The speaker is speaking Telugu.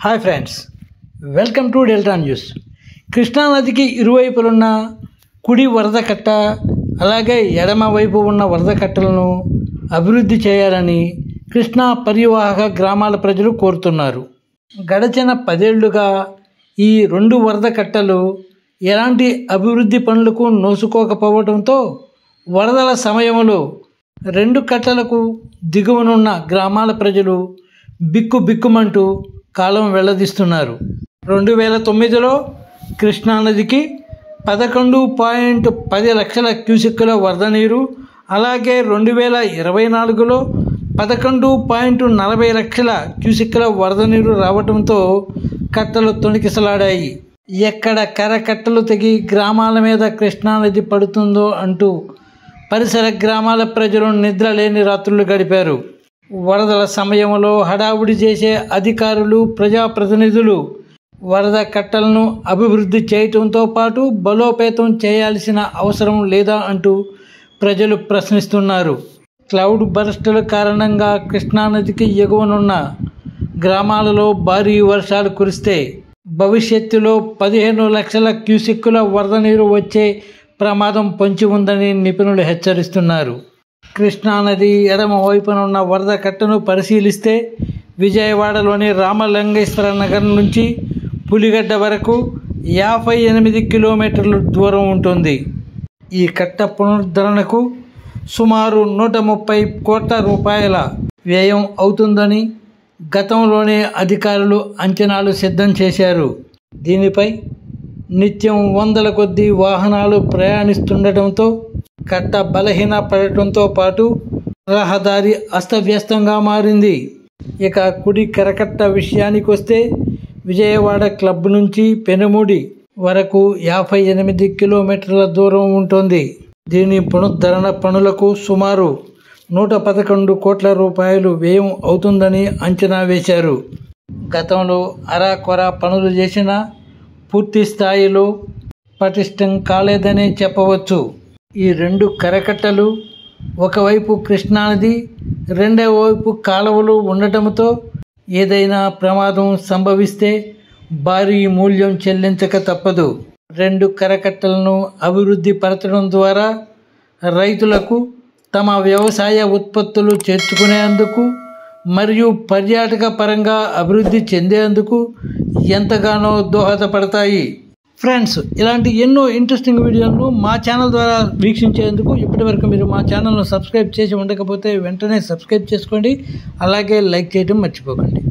Hi friends, welcome to Delta News. కృష్ణానదికి ఇరువైపులున్న కుడి వరద కట్ట అలాగే ఎడమ వైపు ఉన్న వరద కట్టలను అభివృద్ధి చేయాలని కృష్ణా పరివాహక గ్రామాల ప్రజలు కోరుతున్నారు. గడచిన 10 ఏళ్లుగా ఈ 2 వరద కట్టలు ఎలాంటి అభివృద్ధి పనులకు నోసుకోకపోవడంతో వరదల సమయంలో 2 కట్టలకు దిగువనున్న గ్రామాల ప్రజలు బిక్కుమంటూ కాలం వెళ్లదీస్తున్నారు. 2009లో కృష్ణానదికి 11.10 లక్షల క్యూసెక్కుల వరద నీరు, అలాగే 2024లో 11.40 లక్షల క్యూసెక్కుల వరద నీరు రావడంతో కట్టలు తొణికిసలాడాయి. ఎక్కడ కట్టలు తెగి గ్రామాల మీద కృష్ణానది పడుతుందో అంటూ పరిసర గ్రామాల ప్రజలు నిద్రలేని రాత్రులు గడిపారు. వరదల సమయంలో హడావుడి చేసే అధికారులు, ప్రజాప్రతినిధులు వరద కట్టలను అభివృద్ధి చేయటంతో పాటు బలోపేతం చేయాల్సిన అవసరం లేదా అంటూ ప్రజలు ప్రశ్నిస్తున్నారు. క్లౌడ్ బర్స్టుల కారణంగా కృష్ణానదికి ఎగువనున్న గ్రామాలలో భారీ వర్షాలు కురిస్తే భవిష్యత్తులో 15 లక్షల క్యూసెక్కుల వరద నీరు వచ్చే ప్రమాదం పొంచి ఉందని నిపుణులు హెచ్చరిస్తున్నారు. కృష్ణానది ఎడమ వైపున ఉన్న వరద కట్టను పరిశీలిస్తే విజయవాడలోని రామలింగేశ్వర నగర్ నుంచి పులిగడ్డ వరకు 58 కిలోమీటర్ల దూరం ఉంటుంది. ఈ కట్ట పునరుద్ధరణకు సుమారు 130 కోట్ల రూపాయల వ్యయం అవుతుందని గతంలోనే అధికారులు అంచనాలు సిద్ధం చేశారు. దీనిపై నిత్యం వందల కొద్దీ వాహనాలు ప్రయాణిస్తుండటంతో కట్ట బలహీనపడటంతో పాటు రహదారి అస్తవ్యస్తంగా మారింది. ఇక కుడి కరకట్ట విషయానికి వస్తే విజయవాడ క్లబ్ నుంచి పెనుముడి వరకు 58 కిలోమీటర్ల దూరం ఉంటుంది. దీని పునరుద్ధరణ పనులకు సుమారు 111 కోట్ల రూపాయలు వ్యయం అవుతుందని అంచనా వేశారు. గతంలో అరాకొర పనులు చేసినా పూర్తి స్థాయిలో పటిష్టం కాలేదనే చెప్పవచ్చు. ఈ 2 కరకట్టలు ఒకవైపు కృష్ణానది, రెండవ వైపు కాలువలు ఉండటంతో ఏదైనా ప్రమాదం సంభవిస్తే భారీ మూల్యం చెల్లించక తప్పదు. 2 కరకట్టలను అభివృద్ధి పరచడం ద్వారా రైతులకు తమ వ్యవసాయ ఉత్పత్తులు చేర్చుకునేందుకు మరియు పర్యాటక పరంగా అభివృద్ధి చెందేందుకు ఎంతగానో దోహదపడతాయి. ఫ్రెండ్స్, ఇలాంటి ఎన్నో ఇంట్రెస్టింగ్ వీడియోలను మా ఛానల్ ద్వారా వీక్షించేందుకు ఇప్పటివరకు మీరు మా ఛానల్ను సబ్స్క్రైబ్ చేసి ఉండకపోతే వెంటనే సబ్స్క్రైబ్ చేసుకోండి. అలాగే లైక్ చేయడం మర్చిపోకండి.